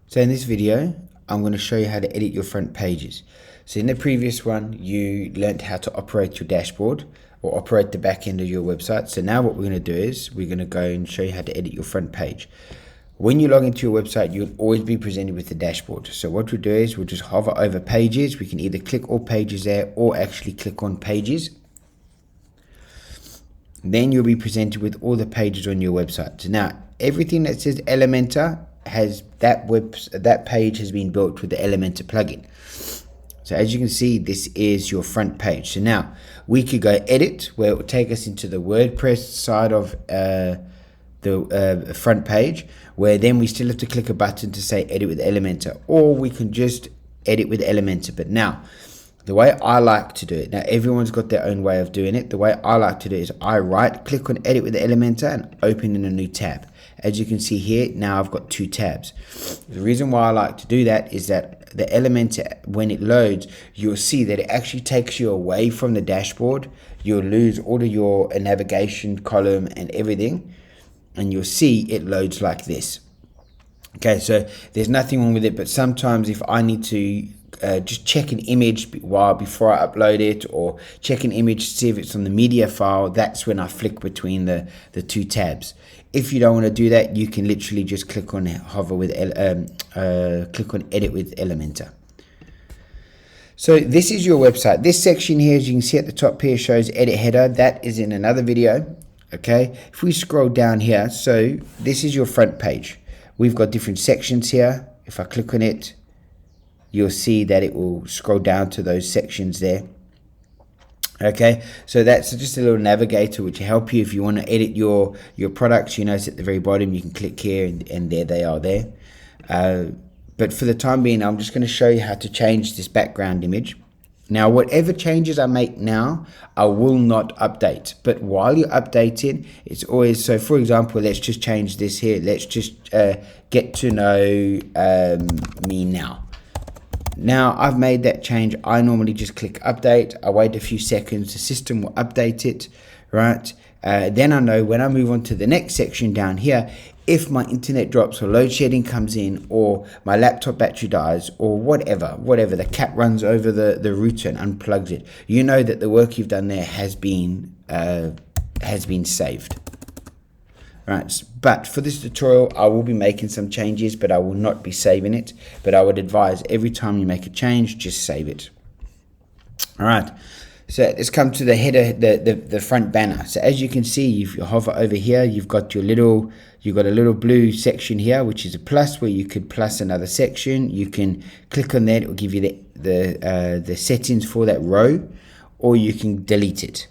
So in this video, I'm going to show you how to edit your front pages. So in the previous one, you learned how to operate your dashboard or operate the back end of your website. So now what we're going to do is we're going to go and show you how to edit your front page. When you log into your website, you'll always be presented with the dashboard. So what we'll do is we'll just hover over pages. We can either click all pages there or actually click on pages. Then you'll be presented with all the pages on your website. So now everything that says Elementor has that page has been built with the Elementor plugin. So as you can see, this is your front page. So now we could go edit, where it will take us into the WordPress side of the front page, where then we still have to click a button to say edit with Elementor, or we can just edit with Elementor. But now the way I like to do it, now everyone's got their own way of doing it. The way I like to do it is I right click on edit with Elementor and open in a new tab. As you can see here, now I've got two tabs. The reason why I like to do that is that the Elementor, when it loads, you'll see that it actually takes you away from the dashboard. You'll lose all of your navigation column and everything, and you'll see it loads like this. Okay, so there's nothing wrong with it, but sometimes if I need to just check an image before I upload it, or check an image to see if it's on the media file, that's when I flick between the two tabs. If you don't want to do that, you can literally just click on hover with click on edit with Elementor. So this is your website. This section here, as you can see at the top here, shows edit header. That is in another video. Okay, if we scroll down here, so this is your front page. We've got different sections here. If I click on it, you'll see that it will scroll down to those sections there. Okay, so that's just a little navigator which will help you if you want to edit your products. You notice at the very bottom you can click here, and there they are there. But for the time being, I'm just going to show you how to change this background image. Now, whatever changes I make now, I will not update. But while you're updating, it's always, so for example, let's just change this here. Let's just get to know me now. Now I've made that change. I normally just click update. I wait a few seconds. The system will update it, right? Then I know when I move on to the next section down here, if my internet drops or load shedding comes in, or my laptop battery dies, or whatever, the cat runs over the router and unplugs it, you know that the work you've done there has been saved. Right, but for this tutorial, I will be making some changes, but I will not be saving it. But I would advise every time you make a change, just save it. All right, so let's come to the header, the front banner. So as you can see, if you hover over here, you've got a little blue section here, which is a plus, where you could plus another section. You can click on that; it will give you the settings for that row, or you can delete it.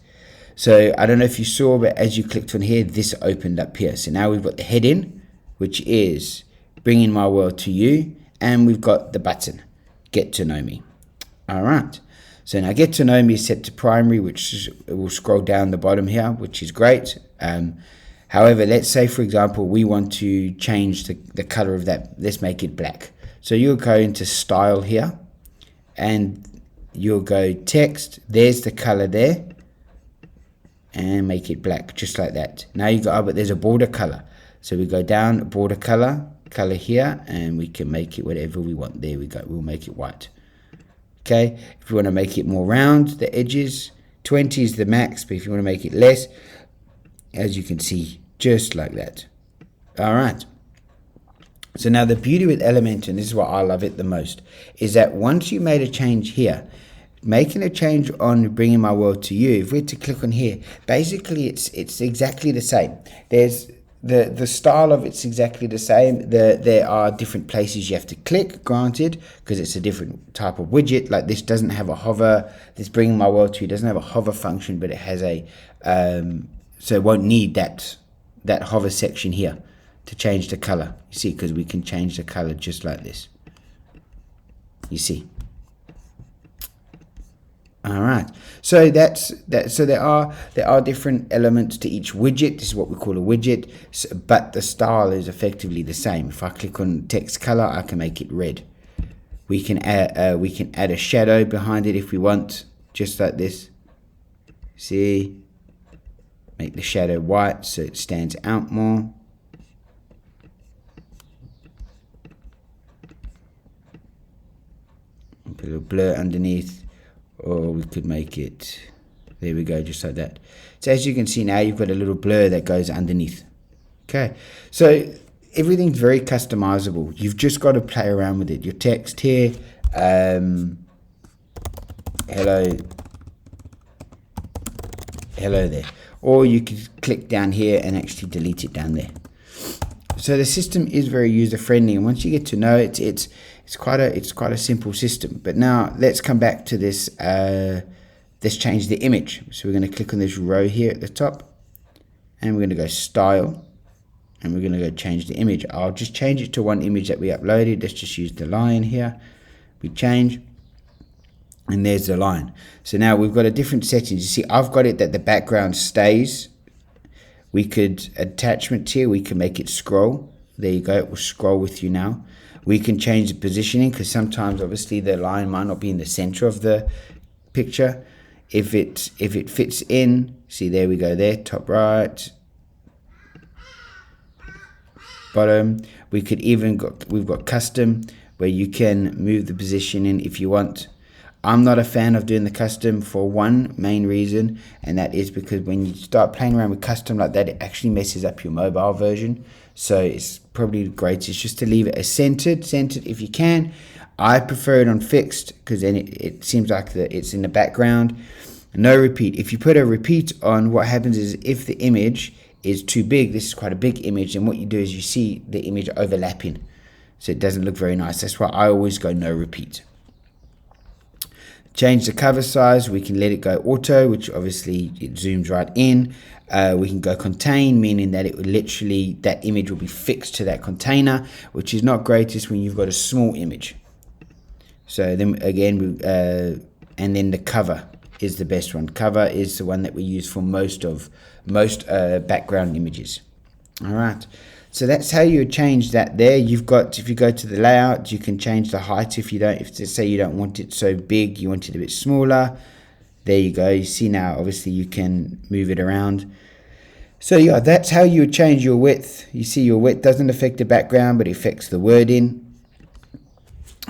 So I don't know if you saw, but as you clicked on here, this opened up here. So now we've got the heading, which is bringing my world to you, and we've got the button, get to know me. All right. So now get to know me is set to primary, which will scroll down the bottom here, which is great. However, let's say, for example, we want to change the color of that. Let's make it black. So you'll go into style here, and you'll go text. There's the color there. And make it black, just like that. Now you go, but there's a border color. So we go down, border color here, and we can make it whatever we want. There we go, we'll make it white. Okay, if you want to make it more round, the edges, 20 is the max, but if you want to make it less, as you can see, just like that. All right. So now the beauty with Elementor, and this is what I love it the most, is that once you made a change here, making a change on bringing my world to you, if we were to click on here, basically it's exactly the same. There's the style of it's exactly the same. There are different places you have to click, granted, because it's a different type of widget. Like this doesn't have a hover. This bringing my world to you doesn't have a hover function, but it has a so it won't need that hover section here to change the color. You see, because we can change the color just like this. You see. All right, so that's that. So there are different elements to each widget. This is what we call a widget, but the style is effectively the same. If I click on text color, I can make it red. We can add a shadow behind it if we want, just like this. See, make the shadow white so it stands out more. a little blur underneath, or we could make it, there we go, just like that. So as you can see now, you've got a little blur that goes underneath. Okay, so everything's very customizable. You've just got to play around with it. Your text here, hello there, or you can click down here and actually delete it down there. So the system is very user friendly, and once you get to know it, it's quite a simple system. But now let's come back to this. Let's change the image. So we're going to click on this row here at the top, and we're going to go style, and we're going to go change the image. I'll just change it to one image that we uploaded. Let's just use the lion here. We change, and there's the line. So now we've got a different settings. You see, I've got it that the background stays. We could attachment here, we can make it scroll. There you go, it will scroll with you now. We can change the positioning, because sometimes obviously the line might not be in the center of the picture. If it fits in, see, there we go, there, top right, bottom. We could even we've got custom, where you can move the positioning if you want. I'm not a fan of doing the custom for one main reason, and that is because when you start playing around with custom like that, it actually messes up your mobile version. So it's probably great just to leave it as centered if you can. I prefer it on fixed, because then it seems like it's in the background. No repeat. If you put a repeat on, what happens is if the image is too big, this is quite a big image, and what you do is you see the image overlapping, so it doesn't look very nice. That's why I always go no repeat. Change the cover size. We can let it go auto, which obviously it zooms right in. We can go contain, meaning that it will literally, that image will be fixed to that container, which is not greatest when you've got a small image. So then again, and then the cover is the best one. Cover is the one that we use for most background images. All right. So that's how you change that there. You've got, if you go to the layout, you can change the height if say you don't want it so big, you want it a bit smaller. There you go. You see now, obviously you can move it around. So yeah, that's how you would change your width. You see your width doesn't affect the background, but it affects the wording.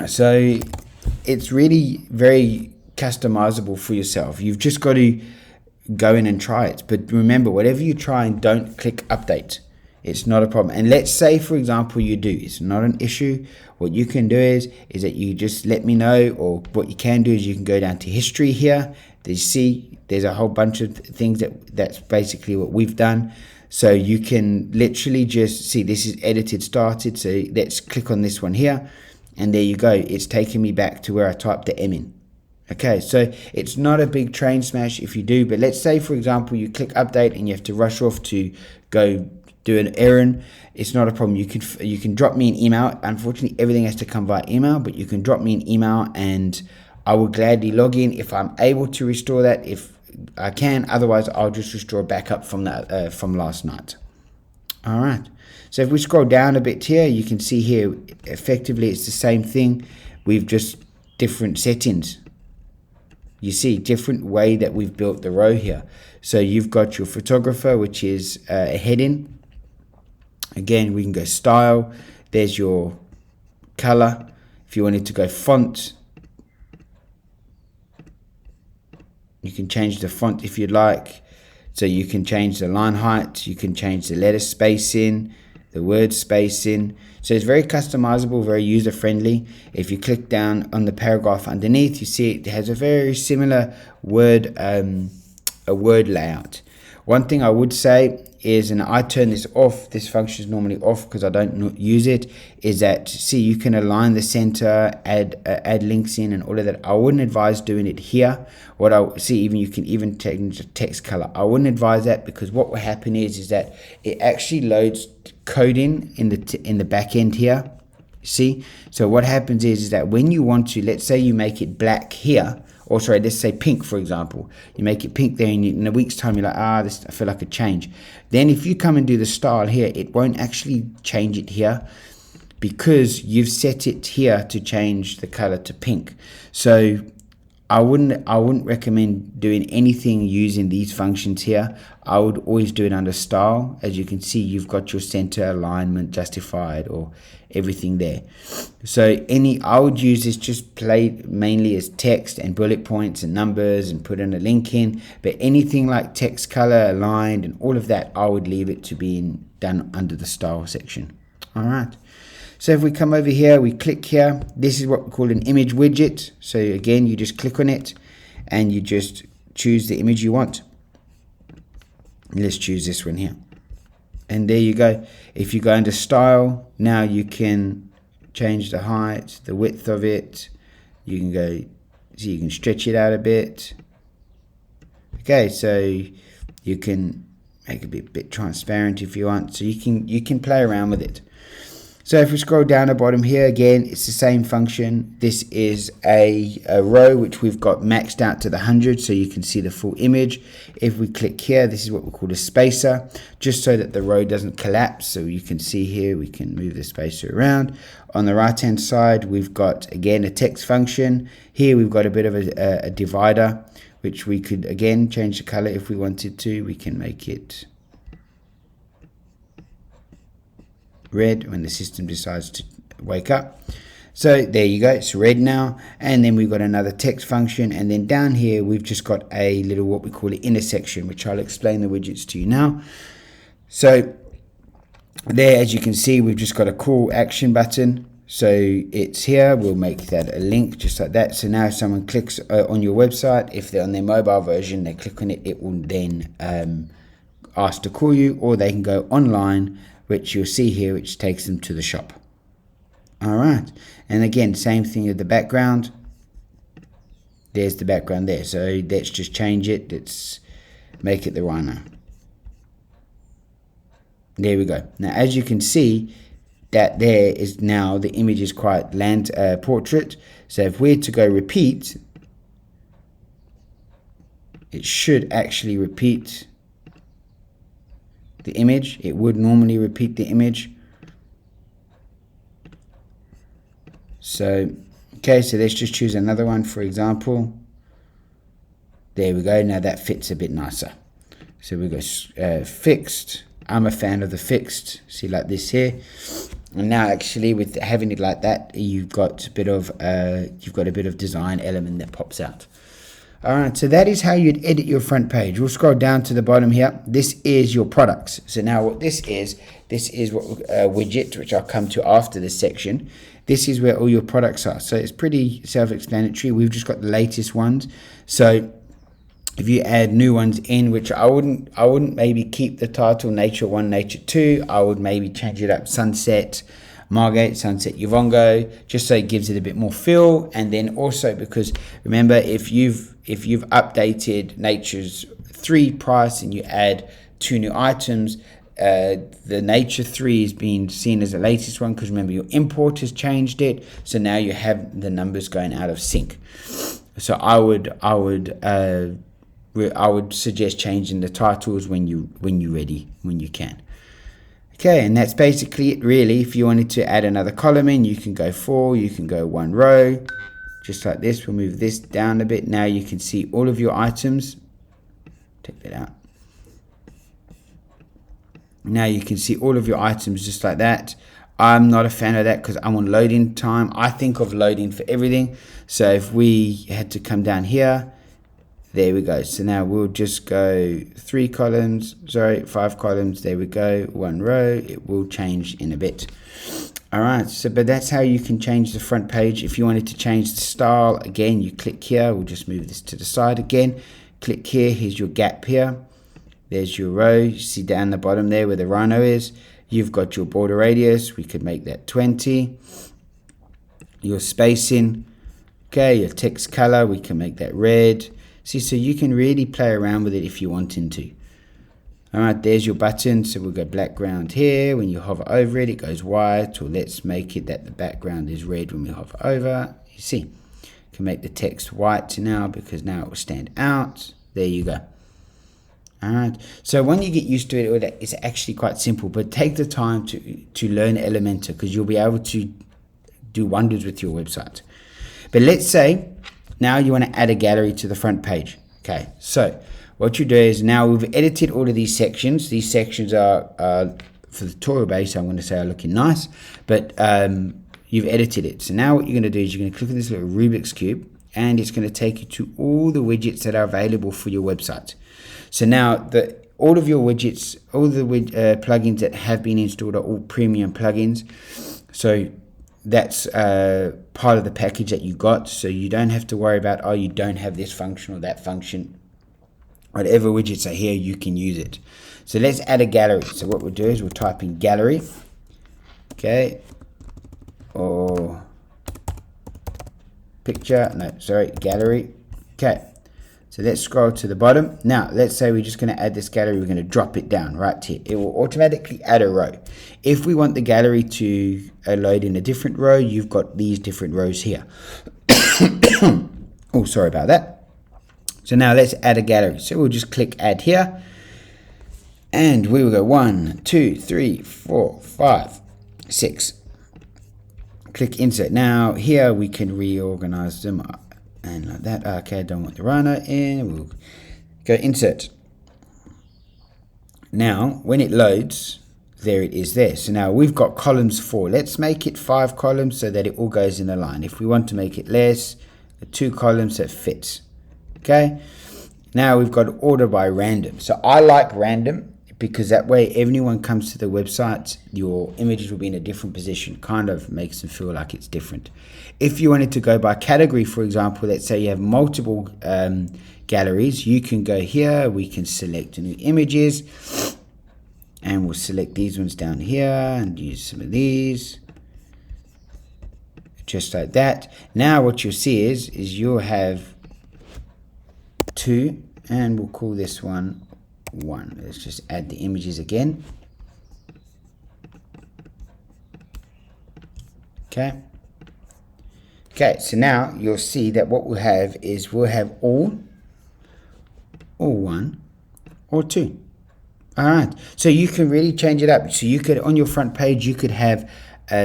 So it's really very customizable for yourself. You've just got to go in and try it. But remember, whatever you try, don't click update. It's not a problem. And let's say, for example, you do. It's not an issue. What you can do is that you just let me know, or what you can do is you can go down to history here. There's a whole bunch of things that's basically what we've done. So you can literally just see this is edited started. So let's click on this one here. And there you go. It's taking me back to where I typed the M in. Okay, so it's not a big train smash if you do. But let's say, for example, you click update and you have to rush off to go do an errand. It's not a problem. You can drop me an email. Unfortunately, everything has to come via email, but you can drop me an email and I will gladly log in if I'm able to restore that. If I can, otherwise I'll just restore a backup from that from last night. All right. So if we scroll down a bit here, you can see here effectively it's the same thing. We've just different settings. You see, different way that we've built the row here. So you've got your photographer, which is a heading. Again, we can go style. There's your color. If you wanted to go font, you can change the font if you'd like. So you can change the line height. You can change the letter spacing, the word spacing. So it's very customizable, very user friendly. If you click down on the paragraph underneath, you see it has a very similar word layout. One thing I would say is, and I turn this off, this function is normally off because I don't use it, is that, see, you can align the center, add links in and all of that. I wouldn't advise doing it here. What I see, even you can even change the text color. I wouldn't advise that, because what will happen is that it actually loads coding in the back end here. See, so what happens is that when you want to, let's say you make it black here, or sorry, let's say pink, for example. You make it pink there, and in a week's time, you're like, I feel like a change. Then if you come and do the style here, it won't actually change it here, because you've set it here to change the color to pink. So I wouldn't recommend doing anything using these functions here. I would always do it under style. As you can see, you've got your center alignment justified, or everything there. So I would use this just mainly as text and bullet points and numbers and put in a link in. But anything like text, color, aligned, and all of that, I would leave it to be done under the style section. All right. So if we come over here, we click here. This is what we call an image widget. So again, you just click on it and you just choose the image you want. Let's choose this one here. And there you go. If you go under style, now you can change the height, the width of it. You can go, so you can stretch it out a bit. Okay, so you can make it a bit transparent if you want. So you can play around with it. So if we scroll down the bottom here, again, it's the same function. This is a row which we've got maxed out to the 100, so you can see the full image. If we click here, this is what we call a spacer, just so that the row doesn't collapse. So you can see here, we can move the spacer around. On the right hand side, we've got, again, a text function. Here we've got a bit of a divider, which we could, again, change the color if we wanted to. We can make it red when the system decides to wake up. So there you go, it's red now. And then we've got another text function, and then down here we've just got a little what we call an intersection, which I'll explain the widgets to you now. So there, as you can see, we've just got a call action button. So it's here, we'll make that a link just like that. So now if someone clicks on your website, if they're on their mobile version, they click on it, it will then ask to call you, or they can go online, which you'll see here, which takes them to the shop. All right, and again, same thing with the background. There's the background there. So let's just change it. Let's make it the rhino. There we go. Now, as you can see, that there is now the image is quite portrait. So if we're to go repeat, it should actually repeat the image. It would normally repeat the image. So okay, so let's just choose another one, for example. There we go. Now that fits a bit nicer. So we go fixed. I'm a fan of the fixed. See, like this here. And now actually with having it like that, you've got a bit of design element that pops out. All right, so that is how you'd edit your front page. We'll scroll down to the bottom here. This is your products. So now what this is what widget, which I'll come to after this section. This is where all your products are. So it's pretty self-explanatory. We've just got the latest ones. So if you add new ones in, which I wouldn't maybe keep the title Nature 1, Nature 2. I would maybe change it up Sunset Margate, Sunset Yuvongo, just so it gives it a bit more feel. And then also because remember, if you've updated Nature's 3 price and you add 2 new items, the Nature 3 is being seen as the latest one, because remember your import has changed it, so now you have the numbers going out of sync. So I would suggest changing the titles when you're ready, when you can. Okay, and that's basically it really. If you wanted to add another column in, you can go 4, you can go 1 row, just like this. We'll move this down a bit. Now you can see all of your items. Take that out. Now you can see all of your items just like that. I'm not a fan of that because I'm on loading time. I think of loading for everything. So if we had to come down here, there we go. So now we'll just go 5 columns. There we go. 1 row. It will change in a bit. All right. So, but that's how you can change the front page. If you wanted to change the style, again, you click here. We'll just move this to the side again. Click here. Here's your gap here. There's your row. You see down the bottom there where the rhino is. You've got your border radius. We could make that 20. Your spacing. Okay. Your text color. We can make that red. See, so you can really play around with it if you wanted to. All right, there's your button. So we'll go background here. When you hover over it, it goes white. Or let's make it that the background is red when we hover over. You see, you can make the text white now because now it will stand out. There you go. All right. So when you get used to it, it's actually quite simple. But take the time to learn Elementor, because you'll be able to do wonders with your website. But let's say now you want to add a gallery to the front page. Okay, so what you do is now we've edited all of these sections. These sections are, for the tutorial base, I'm going to say are looking nice. But you've edited it. So now what you're going to do is you're going to click on this little Rubik's Cube, and it's going to take you to all the widgets that are available for your website. So now all of your widgets, all the plugins that have been installed are all premium plugins. So that's part of the package that you got. So you don't have to worry about, oh, you don't have this function or that function. Whatever widgets are here, you can use it. So let's add a gallery. So what we'll do is we'll type in gallery. Okay. Or picture. No, sorry, gallery. Okay. So let's scroll to the bottom. Now, let's say we're just going to add this gallery. We're going to drop it down right here. It will automatically add a row. If we want the gallery to load in a different row, you've got these different rows here. Oh, sorry about that. So now let's add a gallery. So we'll just click add here. And we will go 1, 2, 3, 4, 5, 6. Click insert. Now here we can reorganize them and like that. Okay, I don't want the runner in. We'll go insert. Now when it loads, there it is there. So now we've got columns 4. Let's make it 5 columns so that it all goes in a line. If we want to make it less, 2 columns that fits. Okay. Now we've got order by random. So I like random because that way anyone comes to the website, your images will be in a different position. Kind of makes them feel like it's different. If you wanted to go by category, for example, let's say you have multiple galleries, you can go here. We can select new images. And we'll select these ones down here and use some of these. Just like that. Now what you'll see is you'll have 2, and we'll call this one 1. Let's just add the images again. Okay. Okay, so now you'll see that what we'll have is we'll have all 1, or 2. All right, so you can really change it up. So you could, on your front page, you could have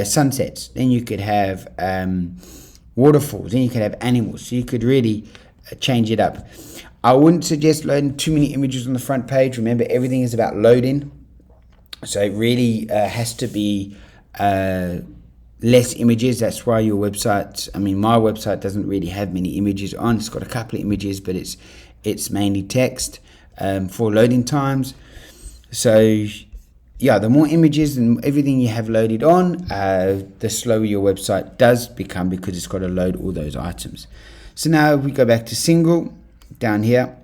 sunsets, then you could have waterfalls, then you could have animals. So you could really change it up. I wouldn't suggest loading too many images on the front page. Remember, everything is about loading. So it really has to be less images. That's why your website, my website doesn't really have many images on. It's got a couple of images, but it's mainly text for loading times. So yeah, the more images and everything you have loaded on, the slower your website does become because it's got to load all those items. So now if we go back to single, down here,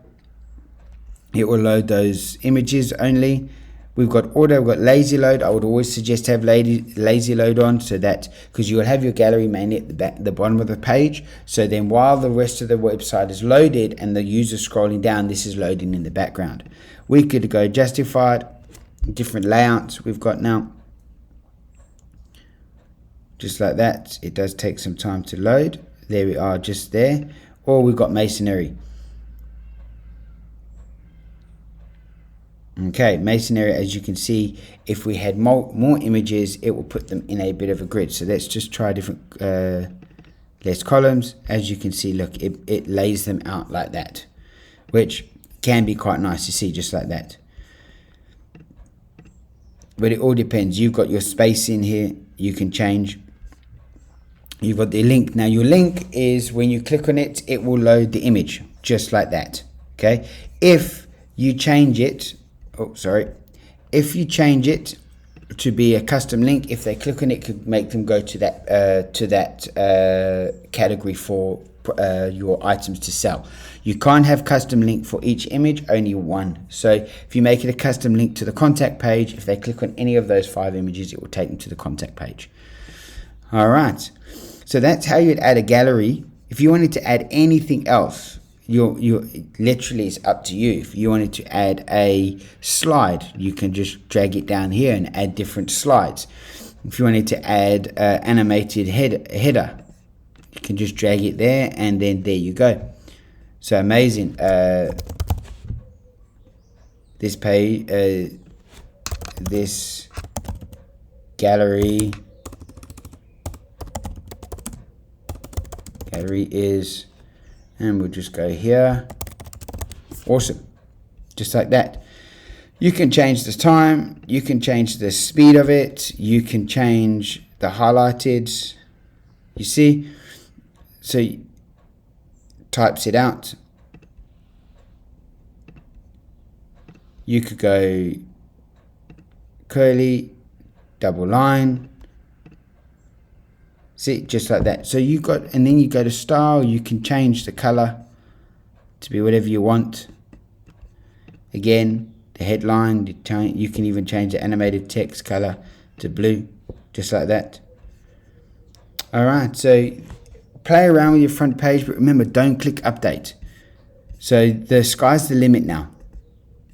it will load those images only. We've got auto, we've got lazy load. I would always suggest to have lazy load on, so that, because you will have your gallery mainly at the bottom of the page. So then while the rest of the website is loaded and the user scrolling down, this is loading in the background. We could go justified, different layouts we've got now. Just like that. It does take some time to load. There we are, just there. Or we've got masonry. Okay, masonry, as you can see, if we had more images, it will put them in a bit of a grid. So let's just try different less columns. As you can see, look, it lays them out like that, which can be quite nice to see, just like that. But it all depends. You've got your space in here, you can change. You've got the link. Now your link is, when you click on it, it will load the image, just like that. Okay, if you change it, if you change it to be a custom link, if they click on it, could make them go to that category for your items to sell. You can't have custom link for each image, only one. So if you make it a custom link to the contact page, if they click on any of those 5 images, it will take them to the contact page. All right, so that's how you'd add a gallery. If you wanted to add anything else, you literally, it's up to you. If you wanted to add a slide, you can just drag it down here and add different slides. If you wanted to add animated header, you can just drag it there, and then there you go. So amazing. This page, this gallery is, and we'll just go here. Awesome, just like that. You can change the time, you can change the speed of it, you can change the highlighted, You see? So types it out. You could go curly, double line. See, just like that. So you got, and then you go to style. You can change the color to be whatever you want. Again, the headline, you can even change the animated text color to blue, just like that. Alright, so play around with your front page, but remember, don't click update. So the sky's the limit now.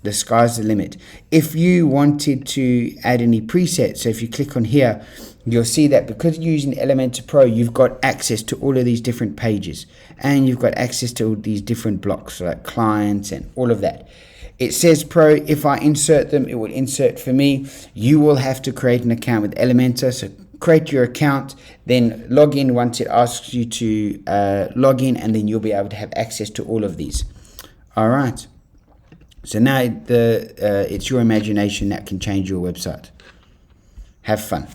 The sky's the limit. If you wanted to add any presets, so if you click on here, you'll see that because you're using Elementor Pro, you've got access to all of these different pages, and you've got access to all these different blocks, like clients and all of that. It says Pro. If I insert them, it will insert for me. You will have to create an account with Elementor. So create your account, then log in once it asks you to log in, and then you'll be able to have access to all of these. All right. So now it's your imagination that can change your website. Have fun.